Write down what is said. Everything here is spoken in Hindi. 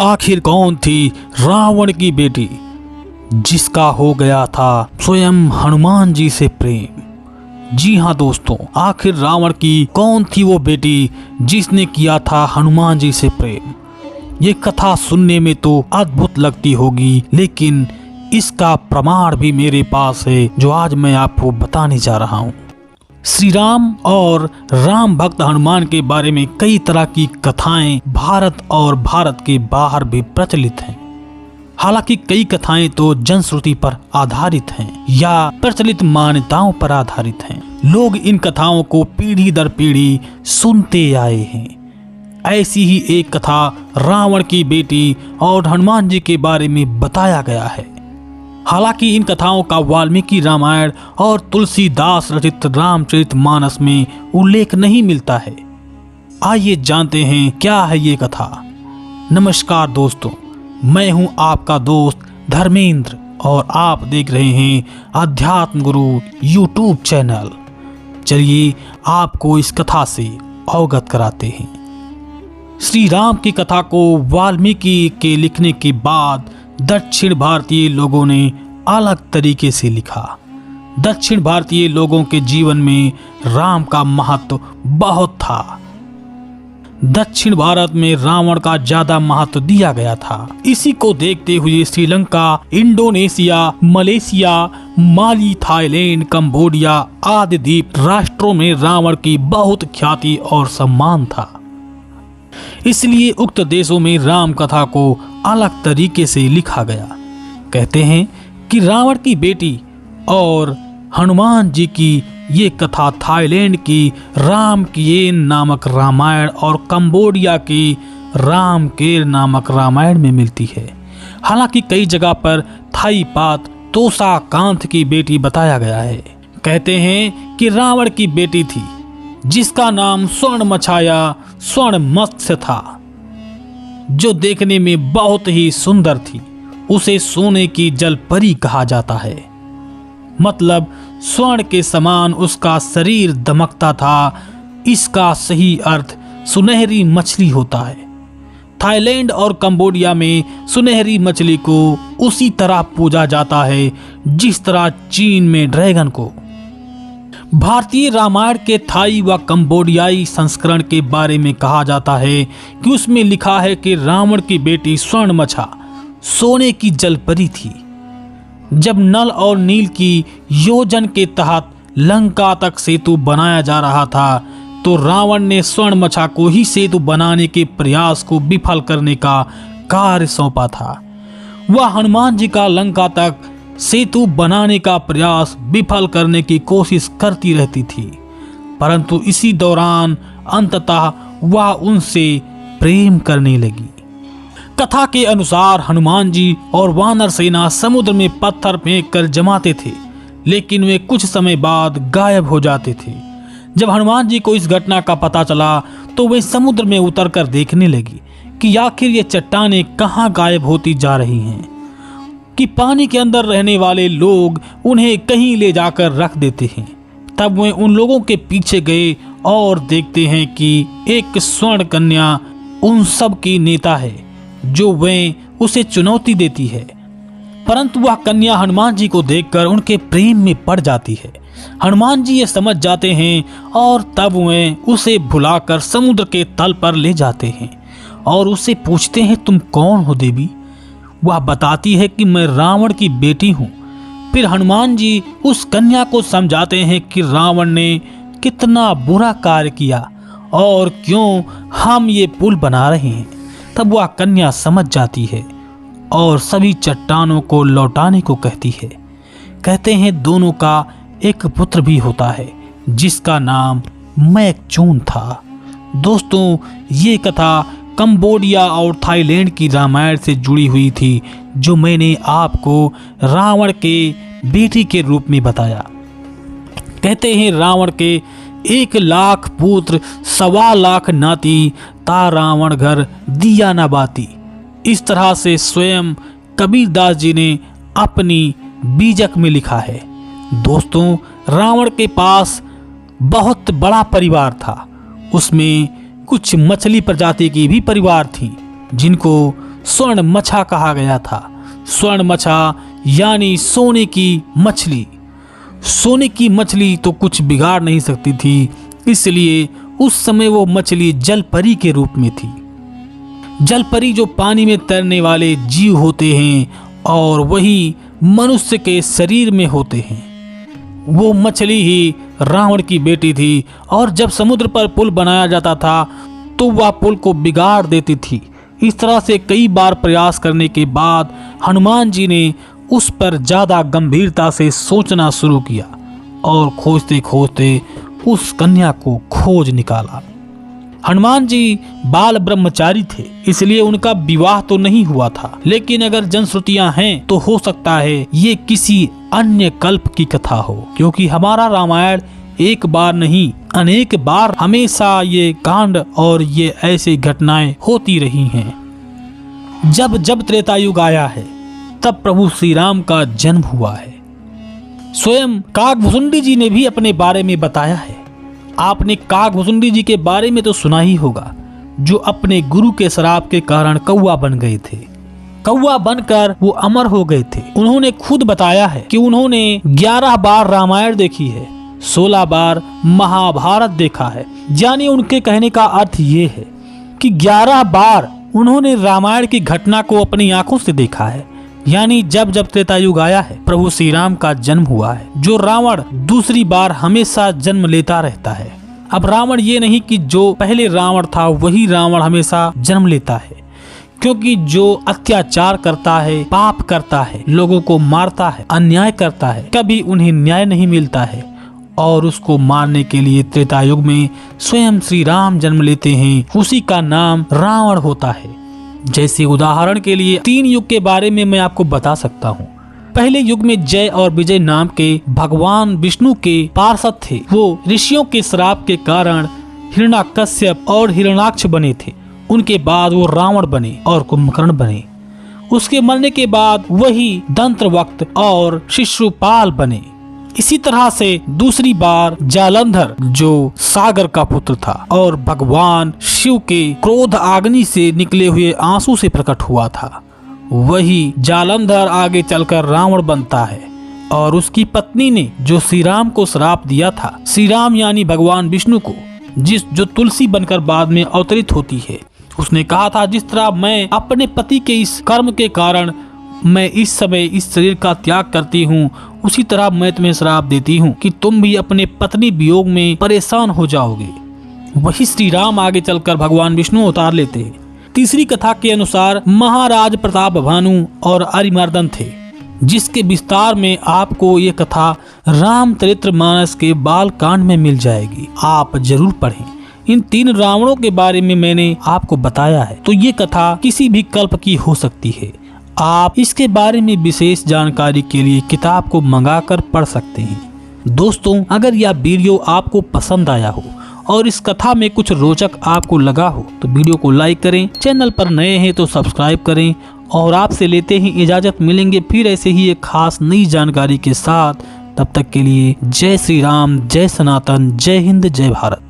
आखिर कौन थी रावण की बेटी जिसका हो गया था स्वयं हनुमान जी से प्रेम? जी हाँ दोस्तों, आखिर रावण की कौन थी वो बेटी जिसने किया था हनुमान जी से प्रेम? ये कथा सुनने में तो अद्भुत लगती होगी, लेकिन इसका प्रमाण भी मेरे पास है जो आज मैं आपको बताने जा रहा हूँ। श्री राम और राम भक्त हनुमान के बारे में कई तरह की कथाएं भारत और भारत के बाहर भी प्रचलित हैं। हालांकि कई कथाएं तो जनश्रुति पर आधारित हैं या प्रचलित मान्यताओं पर आधारित हैं। लोग इन कथाओं को पीढ़ी दर पीढ़ी सुनते आए हैं। ऐसी ही एक कथा रावण की बेटी और हनुमान जी के बारे में बताया गया है। हालांकि इन कथाओं का वाल्मीकि रामायण और तुलसीदास रचित रामचरितमानस में उल्लेख नहीं मिलता है। आइए जानते हैं क्या है ये कथा। नमस्कार दोस्तों, मैं हूं आपका दोस्त धर्मेंद्र और आप देख रहे हैं अध्यात्म गुरु यूट्यूब चैनल। चलिए आपको इस कथा से अवगत कराते हैं। श्री राम की कथा को वाल्मीकि के लिखने के बाद दक्षिण भारतीय लोगों ने अलग तरीके से लिखा। दक्षिण भारतीय लोगों के जीवन में राम का महत्व बहुत था। दक्षिण भारत में रावण का ज्यादा महत्व दिया गया था। इसी को देखते हुए श्रीलंका, इंडोनेशिया, मलेशिया, माली, थाईलैंड, कंबोडिया आदि द्वीप राष्ट्रों में रावण की बहुत ख्याति और सम्मान था। इसलिए उक्त देशों में राम कथा को अलग तरीके से लिखा गया। कहते हैं कि रावण की बेटी और हनुमान जी की ये कथा थाईलैंड की रामकियेन नामक रामायण और कंबोडिया की रामकेर नामक रामायण में मिलती है। हालांकि कई जगह पर थाईपात तोसा कांत की बेटी बताया गया है। कहते हैं कि रावण की बेटी थी जिसका नाम स्वर्ण मछाया स्वर्ण मत्स्य था, जो देखने में बहुत ही सुंदर थी। उसे सोने की जलपरी कहा जाता है, मतलब स्वर्ण के समान उसका शरीर दमकता था। इसका सही अर्थ सुनहरी मछली होता है। थाईलैंड और कंबोडिया में सुनहरी मछली को उसी तरह पूजा जाता है जिस तरह चीन में ड्रैगन को। भारतीय रामायण के थाई व कंबोडियाई संस्करण के बारे में कहा जाता है कि उसमें लिखा है कि रावण की बेटी स्वर्णमछा सोने की जलपरी थी। जब नल और नील की योजन के तहत लंका तक सेतु बनाया जा रहा था, तो रावण ने स्वर्णमछा को ही सेतु बनाने के प्रयास को विफल करने का कार्य सौंपा था। वह हनुमान जी का लंका तक सेतु बनाने का प्रयास विफल करने की कोशिश करती रहती थी, परंतु इसी दौरान अंततः वह उनसे प्रेम करने लगी। कथा के अनुसार हनुमान जी और वानर सेना समुद्र में पत्थर फेंक कर जमाते थे, लेकिन वे कुछ समय बाद गायब हो जाते थे। जब हनुमान जी को इस घटना का पता चला तो वे समुद्र में उतरकर देखने लगी कि आखिर ये चट्टानें कहाँ गायब होती जा रही हैं, कि पानी के अंदर रहने वाले लोग उन्हें कहीं ले जाकर रख देते हैं। तब वे उन लोगों के पीछे गए और देखते हैं कि एक स्वर्ण कन्या उन सब की नेता है, जो वे उसे चुनौती देती है। परंतु वह कन्या हनुमान जी को देखकर उनके प्रेम में पड़ जाती है। हनुमान जी ये समझ जाते हैं और तब वे उसे भुलाकर समुद्र के तल पर ले जाते हैं और उससे पूछते हैं, तुम कौन हो देवी? वह बताती है कि मैं रावण की बेटी हूँ। फिर हनुमान जी उस कन्या को समझाते हैं कि रावण ने कितना बुरा कार्य किया और क्यों हम ये पुल बना रहे हैं। तब वह कन्या समझ जाती है और सभी चट्टानों को लौटाने को कहती है। कहते हैं दोनों का एक पुत्र भी होता है जिसका नाम मैकचून था। दोस्तों, ये कथा कंबोडिया और थाईलैंड की रामायण से जुड़ी हुई थी, जो मैंने आपको रावण के बेटी के रूप में बताया। कहते हैं रावण के 1 लाख पुत्र 1.25 लाख नाती, ता रावण घर दिया न बाती। इस तरह से स्वयं कबीरदास जी ने अपनी बीजक में लिखा है। दोस्तों, रावण के पास बहुत बड़ा परिवार था। उसमें कुछ मछली प्रजाति की भी परिवार थी जिनको स्वर्ण मछा कहा गया था। स्वर्ण मछा यानी सोने की मछली। सोने की मछली तो कुछ बिगाड़ नहीं सकती थी, इसलिए उस समय वो मछली जलपरी के रूप में थी। जलपरी जो पानी में तैरने वाले जीव होते हैं और वही मनुष्य के शरीर में होते हैं। वो मछली ही रावण की बेटी थी और जब समुद्र पर पुल बनाया जाता था तो वह पुल को बिगाड़ देती थी। इस तरह से कई बार प्रयास करने के बाद हनुमान जी ने उस पर ज्यादा गंभीरता से सोचना शुरू किया और खोजते खोजते उस कन्या को खोज निकाला। हनुमान जी बाल ब्रह्मचारी थे, इसलिए उनका विवाह तो नहीं हुआ था, लेकिन अगर जनश्रुतियां हैं तो हो सकता है ये किसी अन्य कल्प की कथा हो, क्योंकि हमारा रामायण एक बार नहीं अनेक बार हमेशा ये कांड और ये ऐसी घटनाएं होती रही हैं। जब जब त्रेता युग आया है तब प्रभु श्री राम का जन्म हुआ है। स्वयं काकभुसुंडी जी ने भी अपने बारे में बताया है। आपने काकभुसुंडी जी के बारे में तो सुना ही होगा, जो अपने गुरु के श्राप के कारण कौवा बन गए थे। कौवा बनकर वो अमर हो गए थे। उन्होंने खुद बताया है कि उन्होंने 11 बार रामायण देखी है, 16 बार महाभारत देखा है। यानी उनके कहने का अर्थ ये है कि 11 बार उन्होंने रामायण की घटना को अपनी आंखों से देखा है। यानी जब जब त्रेता युग आया है प्रभु श्री राम का जन्म हुआ है। जो रावण दूसरी बार हमेशा जन्म लेता रहता है। अब रावण ये नहीं कि जो पहले रावण था वही रावण हमेशा जन्म लेता है, क्योंकि जो अत्याचार करता है, पाप करता है, लोगों को मारता है, अन्याय करता है, कभी उन्हें न्याय नहीं मिलता है और उसको मारने के लिए त्रेता युग में स्वयं श्री राम जन्म लेते हैं। उसी का नाम रावण होता है। जैसे उदाहरण के लिए 3 युग के बारे में मैं आपको बता सकता हूँ। पहले युग में जय और विजय नाम के भगवान विष्णु के पार्षद थे। वो ऋषियों के श्राप के कारण हिरण्याकश्यप और हिरण्याक्ष बने थे। उनके बाद वो रावण बने और कुंभकर्ण बने। उसके मरने के बाद वही दंत्रवक्त और शिशुपाल बने। इसी तरह से दूसरी बार जालंधर जो सागर का पुत्र था और भगवान शिव के क्रोध अग्नि से निकले हुए आंसू से प्रकट हुआ था, वही जालंधर आगे चलकर रावण बनता है। और उसकी पत्नी ने जो श्री राम को श्राप दिया था, श्री राम यानी भगवान विष्णु को, जो तुलसी बनकर बाद में अवतरित होती है, उसने कहा था जिस तरह मैं अपने पति के इस कर्म के कारण मैं इस समय इस शरीर का त्याग करती हूँ, उसी तरह मैं तुम्हें श्राप देती हूँ कि तुम भी अपने पत्नी वियोग में परेशान हो जाओगे। वही श्री राम आगे चलकर भगवान विष्णु अवतार लेते हैं। तीसरी कथा के अनुसार महाराज प्रताप भानु और अरिमर्दन थे, जिसके विस्तार में आपको ये कथा रामचरितमानस के बाल कांड में मिल जाएगी। आप जरूर पढ़ें। इन 3 रावणों के बारे में मैंने आपको बताया है, तो ये कथा किसी भी कल्प की हो सकती है। आप इसके बारे में विशेष जानकारी के लिए किताब को मंगाकर पढ़ सकते हैं। दोस्तों, अगर यह वीडियो आपको पसंद आया हो और इस कथा में कुछ रोचक आपको लगा हो तो वीडियो को लाइक करें। चैनल पर नए हैं तो सब्सक्राइब करें और आपसे लेते ही इजाजत। मिलेंगे फिर ऐसे ही एक खास नई जानकारी के साथ। तब तक के लिए जय श्री राम, जय सनातन, जय हिंद, जय भारत।